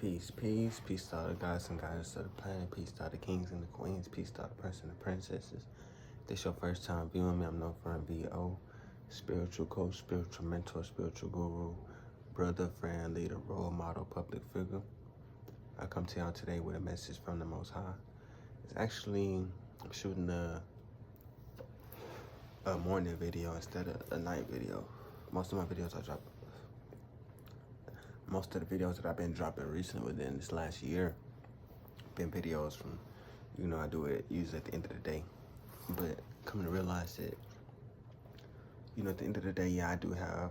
Peace to all the guys and goddesses of the planet. Peace to all the kings and the queens. Peace to all the princes and the princesses. If this your first time viewing me, I'm no friend B.O. Spiritual coach, spiritual mentor, spiritual guru, brother, friend, leader, role model, public figure. I come to y'all today with a message from the Most High. It's actually, I'm shooting a morning video instead of a night video. Most of the videos that I've been dropping recently within this last year been videos from, I do it usually at the end of the day. But coming to realize that, at the end of the day, yeah, I do have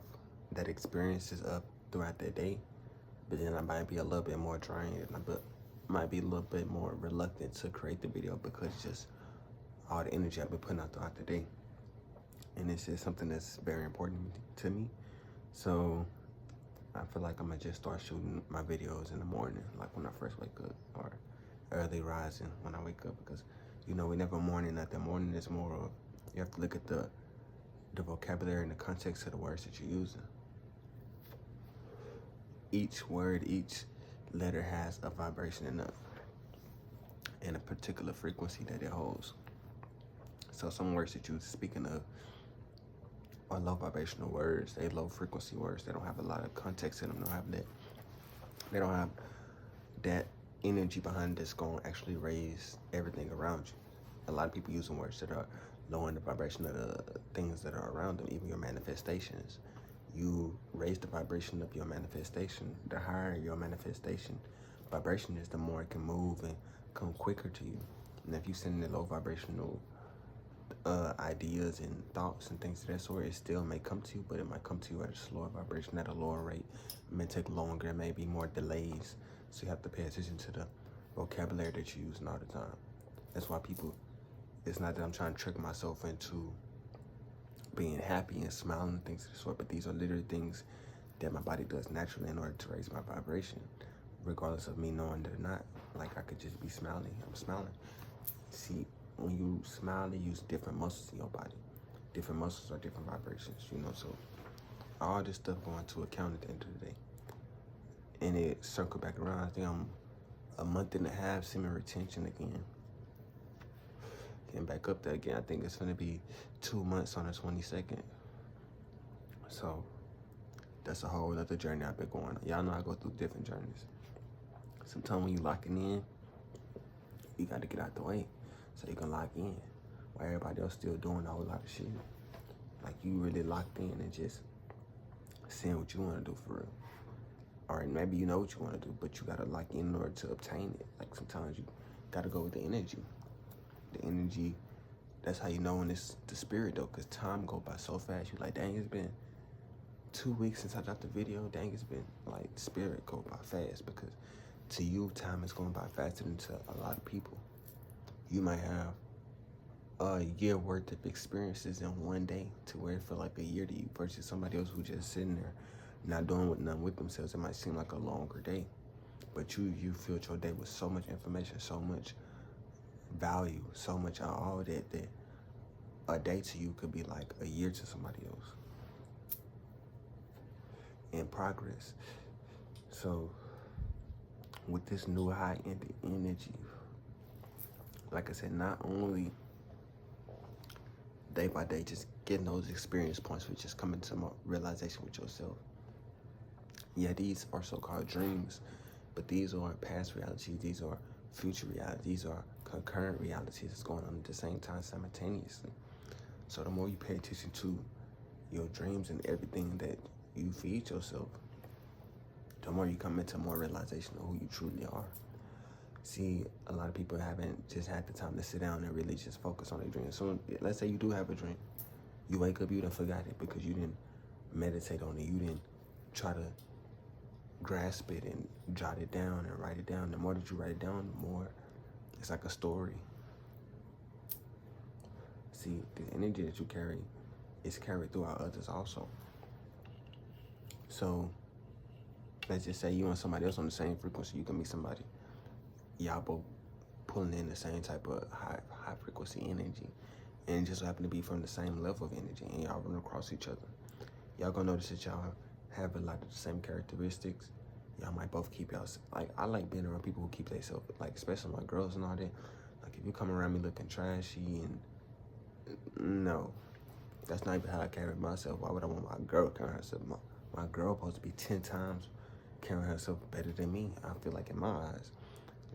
that experiences up throughout the day, but then I might be a little bit more drained and I might be a little bit more reluctant to create the video because just all the energy I've been putting out throughout the day. And it's just something that's very important to me. So I feel like I'm gonna just start shooting my videos in the morning, like when I first wake up, or early rising when I wake up, because we never morning at the morning. Is more of, you have to look at the vocabulary and the context of the words that you're using. Each word, each letter has a vibration in a particular frequency that it holds. So some words that you're speaking of are low vibrational words. They low frequency words. They don't have a lot of context in them. They don't have that energy behind that's going to actually raise everything around you. A lot of people using words that are low in the vibration of the things that are around them, even your manifestations. You raise the vibration of your manifestation. The higher your manifestation vibration is, the more it can move and come quicker to you. And if you send in low vibrational ideas and thoughts and things of that sort, it still may come to you, but it might come to you at a slower vibration, at a lower rate. It may take longer, it may be more delays. So you have to pay attention to the vocabulary that you're using all the time. That's why it's not that I'm trying to trick myself into being happy and smiling and things of the sort, but these are literally things that my body does naturally in order to raise my vibration, regardless of me knowing it or not. Like, I could just be smiling. I'm smiling. See, when you smile, you use different muscles in your body. Different muscles are different vibrations, so all this stuff going to account at the end of the day. And it circled back around. I think I'm a month and a half semen retention again. Getting back up there again. I think it's going to be 2 months on the 22nd. So that's a whole other journey I've been going on. Y'all know I go through different journeys. Sometimes when you locking in, you got to get out the way so you can lock in, while everybody else still doing a whole lot of shit. Like, you really locked in and just seeing what you want to do for real. Or maybe you know what you want to do, but you got to lock in order to obtain it. Like, sometimes you got to go with the energy. The energy, that's how you know when it's the spirit, though, because time go by so fast. You're like, dang, it's been 2 weeks since I dropped the video. Dang, it's been, like, spirit go by fast, because to you, time is going by faster than to a lot of people. You might have a year worth of experiences in one day, to where it feel like a year to you, versus somebody else who just sitting there not doing nothing with themselves. It might seem like a longer day, but you filled your day with so much information, so much value, so much all that a day to you could be like a year to somebody else in progress. So with this new high-end energy, like I said, not only day by day just getting those experience points with just coming to some realization with yourself. Yeah, these are so-called dreams, but these are past realities. These are future realities. These are concurrent realities that's going on at the same time simultaneously. So the more you pay attention to your dreams and everything that you feed yourself, the more you come into more realization of who you truly are. See, a lot of people haven't just had the time to sit down and really just focus on their dreams. So let's say you do have a dream. You wake up, you done forgot it because you didn't meditate on it. You didn't try to grasp it and jot it down and write it down. The more that you write it down, the more it's like a story. See, the energy that you carry is carried throughout others also. So let's just say you and somebody else on the same frequency. You can meet somebody, y'all both pulling in the same type of high frequency energy, and it just happen to be from the same level of energy, and y'all run across each other. Y'all gonna notice that y'all have a lot of the same characteristics, y'all might both keep y'all, like, I like being around people who keep themselves, like, especially my girls and all that. Like, if you come around me looking trashy and, no, that's not even how I carry myself. Why would I want my girl carrying herself? My girl supposed to be 10 times carrying herself better than me, I feel like, in my eyes.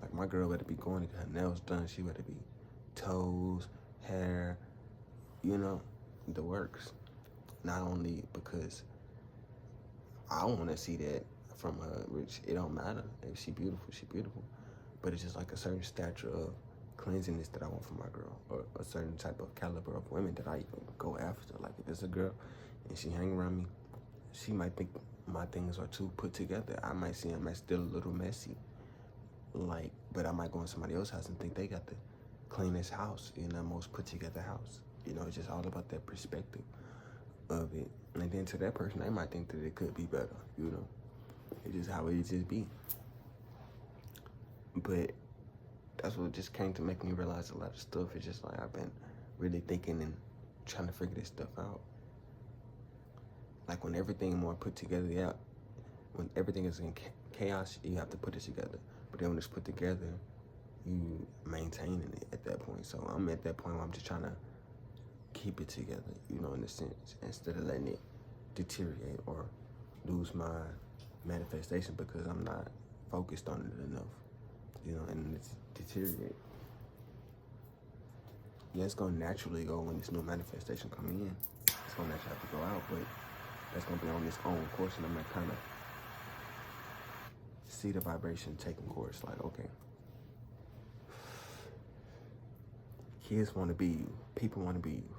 Like, my girl better be going to get her nails done. She better be toes, hair, you know, the works. Not only because I want to see that from her, which it don't matter. If she beautiful, she beautiful. But it's just like a certain stature of cleanliness that I want from my girl, or a certain type of caliber of women that I even go after. Like, if it's a girl and she hang around me, she might think my things are too put together. I might see them as still a little messy. Like, but I might go in somebody else's house and think they got the cleanest house, you know, most put together house. You know, it's just all about that perspective of it. And then to that person, they might think that it could be better, you know. It's just how it just be. But that's what just came to make me realize a lot of stuff. It's just like I've been really thinking and trying to figure this stuff out. Like, when everything more put together, yeah, when everything is in chaos, you have to put it together. But then when it's put together, you maintaining it at that point. So I'm at that point where I'm just trying to keep it together, you know, in a sense, instead of letting it deteriorate or lose my manifestation because I'm not focused on it enough, you know, and it's deteriorate. Yeah, it's gonna naturally go when this new manifestation come in. It's gonna naturally have to go out, but that's gonna be on its own course, and I'm gonna kind of see the vibration taking course. Like, okay, kids want to be you, people want to be you,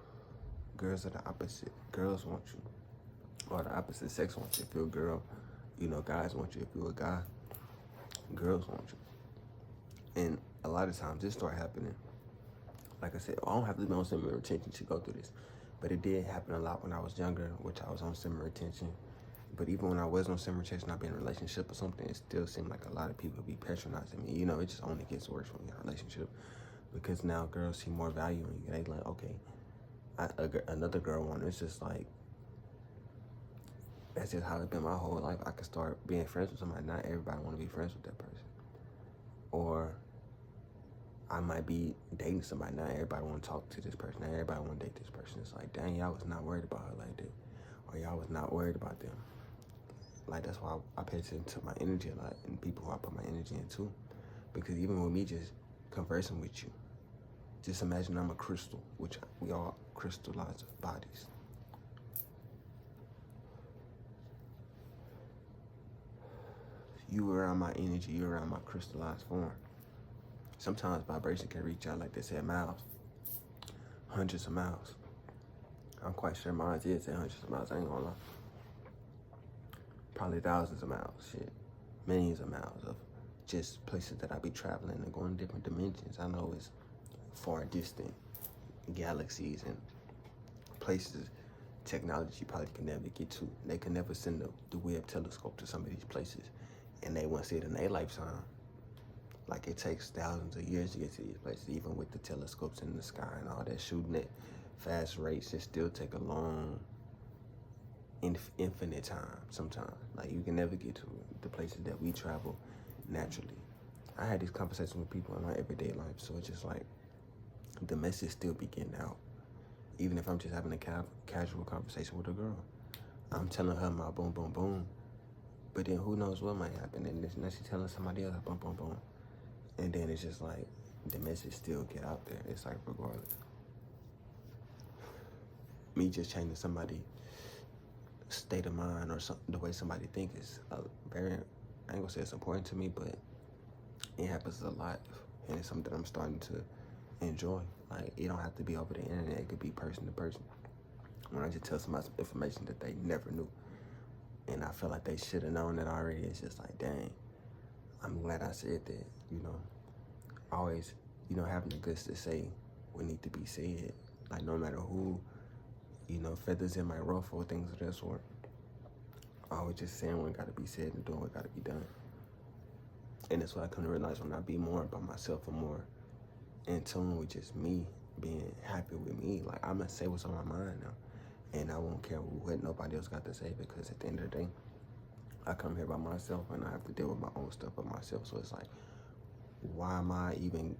girls are the opposite. Girls want you, or the opposite sex wants you. If you're a girl, you know, guys want you. If you're a guy, girls want you. And a lot of times this started happening. Like I said, I don't have to be on similar retention to go through this, but it did happen a lot when I was younger, which I was on similar retention. But even when I was on similar retention, I've been in a relationship or something, it still seemed like a lot of people be patronizing me. You know, it just only gets worse when you're in a relationship, because now girls see more value in you. They like, okay, another girl one. It's just like, that's just how it's been my whole life. I could start being friends with somebody. Not everybody want to be friends with that person. Or I might be dating somebody. Not everybody want to talk to this person. Not everybody want to date this person. It's like, dang, y'all was not worried about her like that. Or y'all was not worried about them. Like, that's why I pay attention to my energy a lot and people who I put my energy into. Because even with me just conversing with you, just imagine I'm a crystal, which we all crystallized bodies. You around my energy, you around my crystallized form. Sometimes vibration can reach out, like they said, miles, hundreds of miles. I'm quite sure mine is at hundreds of miles, I ain't gonna lie. Probably thousands of miles, shit. Millions of miles of just places that I be traveling and going to different dimensions. I know it's far distant galaxies and places technology probably can never get to. They can never send the Webb telescope to some of these places, and they won't see it in their lifetime. Like, it takes thousands of years to get to these places, even with the telescopes in the sky and all that, shooting at fast rates. It still take a long, infinite time sometimes. Like, you can never get to the places that we travel naturally. I had these conversations with people in my everyday life, so it's just like the message still be getting out. Even if I'm just having a casual conversation with a girl, I'm telling her my boom, boom, boom. But then who knows what might happen. And now she's telling somebody else, boom, boom, boom. And then it's just like the message still get out there. It's like, regardless. Me just changing somebody's state of mind or the way somebody thinks is very, I ain't gonna say it's important to me, but it happens a lot. And it's something that I'm starting to enjoy. Like, it don't have to be over the internet. It could be person to person. When I just tell somebody some information that they never knew, and I feel like they should have known it already, it's just like, dang, I'm glad I said that, you know. Always, you know, having the guts to say what need to be said. Like, no matter who, you know, feathers in my ruffle or things of that sort. Always just saying what got to be said and doing what got to be done. And that's what I come to realize when I be more by myself and more in tune with just me, being happy with me. Like, I'm going to say what's on my mind now. And I won't care what nobody else got to say, because at the end of the day, I come here by myself and I have to deal with my own stuff by myself. So it's like, why am I even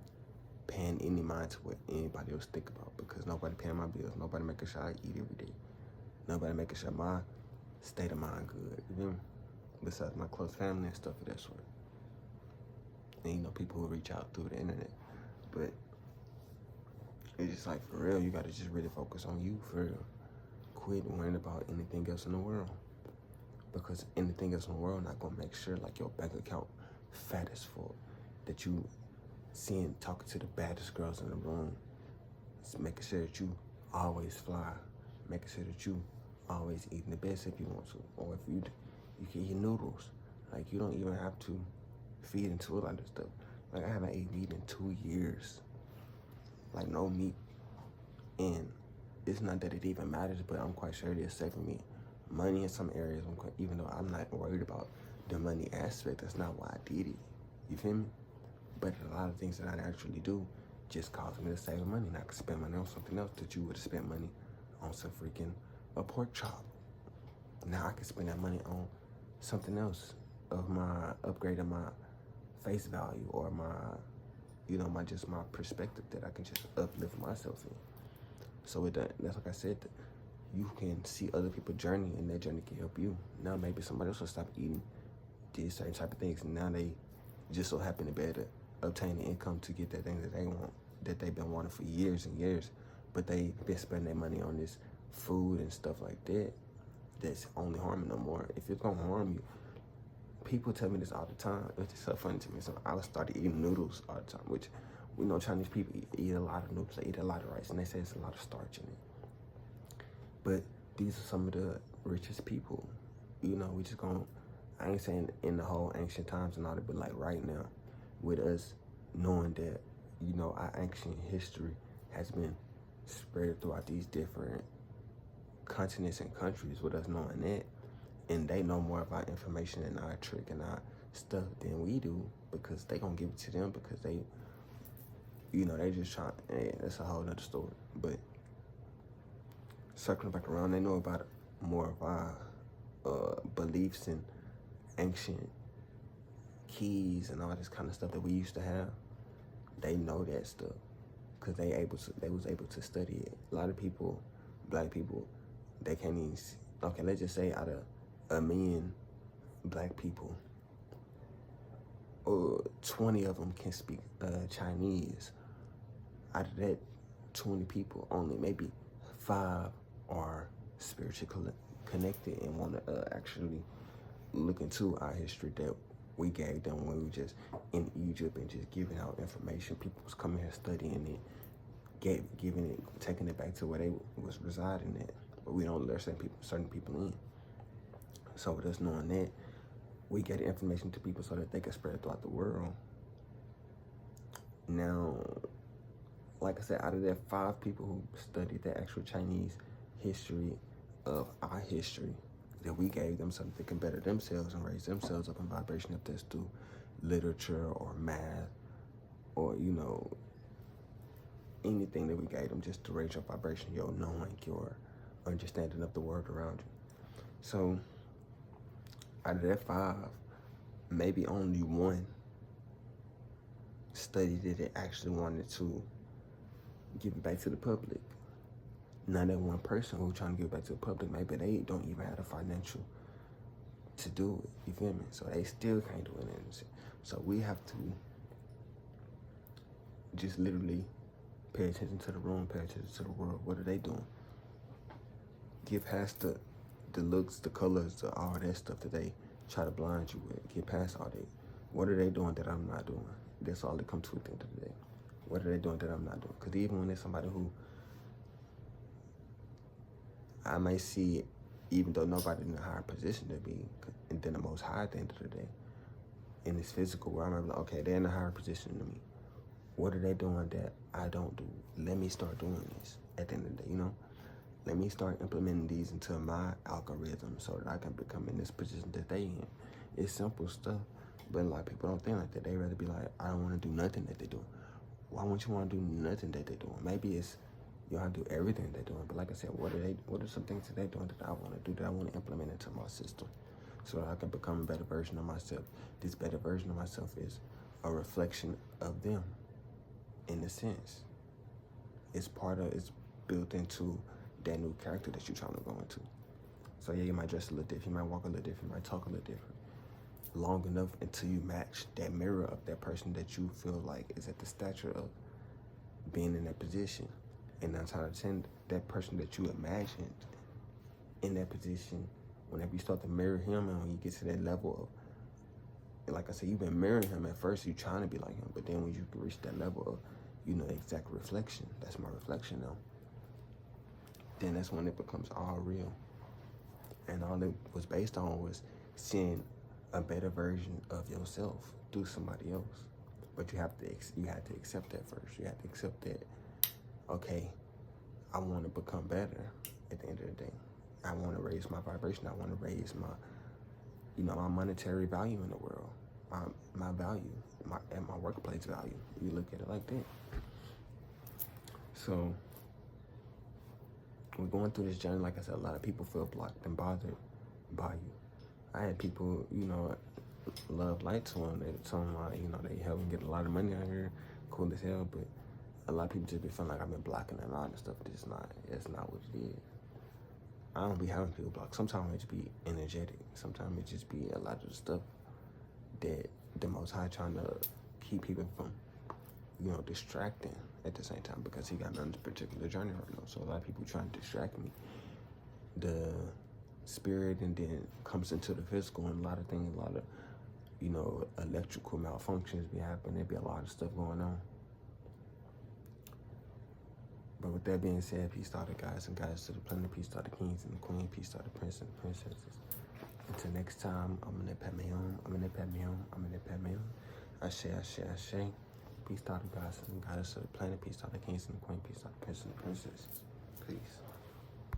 paying any mind to what anybody else think about? Because nobody paying my bills. Nobody making sure I eat every day. Nobody making sure my state of mind good. You know? Besides my close family and stuff of that sort. And, you know, people who reach out through the internet. But it's just like, for real, you got to just really focus on you, for real. Quit worrying about anything else in the world. Because anything else in the world not going to make sure, like, your bank account fat as fuck. That you seeing, talking to the baddest girls in the room. It's making sure that you always fly. Making sure that you always eating the best if you want to. Or if you can eat noodles. Like, you don't even have to feed into a lot of stuff. Like, I haven't ate meat in 2 years. Like, no meat. And it's not that it even matters, but I'm quite sure it is saving me money in some areas. Even though I'm not worried about the money aspect, that's not why I did it. You feel me? But a lot of things that I actually do just cause me to save money. And I could spend money on something else that you would have spent money on some freaking a pork chop. Now I can spend that money on something else of my upgrading my face value or my, you know, my perspective that I can just uplift myself in. So that's like I said, you can see other people's journey and their journey can help you. Now maybe somebody else will stop eating these certain type of things and now they just so happen to be able to obtain the income to get that thing that they want, that they've been wanting for years and years, but they've been spending their money on this food and stuff like that that's only harming them more. If it's gonna harm you, people tell me this all the time. It's just so funny to me. So I started eating noodles all the time, which we know Chinese people eat a lot of noodles, they eat a lot of rice, and they say it's a lot of starch in it. But these are some of the richest people. You know, we just gonna, I ain't saying in the whole ancient times and all that, but like right now, with us knowing that, you know, our ancient history has been spread throughout these different continents and countries, with us knowing that, and they know more about information and our trick and our stuff than we do, because they gonna give it to them because they, you know, they just trying, that's a whole nother story. But circling back around, they know about more of our beliefs and ancient keys and all this kind of stuff that we used to have. They know that stuff because they was able to study it. A lot of people, black people, they can't even see. Okay, let's just say out of 1 million black people, 20 of them can speak Chinese. Out of that 20 people, only maybe 5 are spiritually connected and want to actually look into our history that we gave them when we were just in Egypt and just giving out information. People was coming here studying it, giving it, taking it back to where they was residing at. But we don't let certain people in. So with us knowing that, we get information to people so that they can spread it throughout the world. Now, like I said, out of that 5 people who studied the actual Chinese history of our history, that we gave them something that can better themselves and raise themselves up in vibration, if that's through literature or math or, you know, anything that we gave them just to raise your vibration, your knowing, your understanding of the world around you. So out of that 5, maybe only 1 studied it and actually wanted to give it back to the public. Now that 1 person who's trying to give it back to the public, maybe they don't even have the financial to do it, you feel me? So they still can't do it. So we have to just literally pay attention to the room, pay attention to the world. What are they doing? Get past the looks, the colors, all that stuff that they try to blind you with. Get past all that. What are they doing that I'm not doing? That's all it comes to at the end of the day. What are they doing that I'm not doing? Because even when there's somebody who I may see, even though nobody in a higher position to be, and then the most high at the end of the day, in this physical world, I'm like, okay, they're in a higher position than me. What are they doing that I don't do? Let me start doing this at the end of the day, you know? Let me start implementing these into my algorithm so that I can become in this position that they in. It's simple stuff, but a lot of people don't think like that. They rather be like, I don't want to do nothing that they're doing. Why wouldn't you want to do nothing that they're doing? Maybe it's you want to do everything they're doing, but like I said, what are some things that they're doing that I want to do, that I want to implement into my system? so that I can become a better version of myself. This better version of myself is a reflection of them, in a sense. It's built into that new character that you're trying to go into. So yeah, you might dress a little different, you might walk a little different, you might talk a little different. Long enough until you match that mirror of that person that you feel like is at the stature of being in that position. And 9 times out of 10, that person that you imagined in that position, whenever you start to mirror him, and when you get to that level of, like I said, you've been mirroring him at first, you're trying to be like him, but then when you reach that level of, the exact reflection, that's my reflection now, then that's when it becomes all real. And all it was based on was seeing a better version of yourself through somebody else. But you had to accept that first. You have to accept that, okay, I want to become better at the end of the day. I want to raise my vibration. I want to raise my, my monetary value in the world, my value, and my workplace value. You look at it like that. So we're going through this journey. Like I said, a lot of people feel blocked and bothered by you. I had people, love light to them. They told them, they help them get a lot of money out here, cool as hell. But a lot of people just be feeling like I've been blocking them out and stuff. But it's not what it is. I don't be having people block. Sometimes it just be energetic. Sometimes it just be a lot of the stuff that the Most High trying to keep people from, distracting at the same time, because he got me on this particular journey right now. So a lot of people trying to distract me. The spirit, and then comes into the physical, and a lot of things, a lot of, electrical malfunctions be happening. There be a lot of stuff going on. But with that being said, peace to all the guys and guys to the planet, peace to all the kings and the queen, peace to all the princes and the princesses. Until next time, I'm in that Padmeon. Ashe, ashe, ashe. Peace to all the guys and goddess of the planet, peace to all the kings and the queen, peace to all the princes and the princesses. Peace.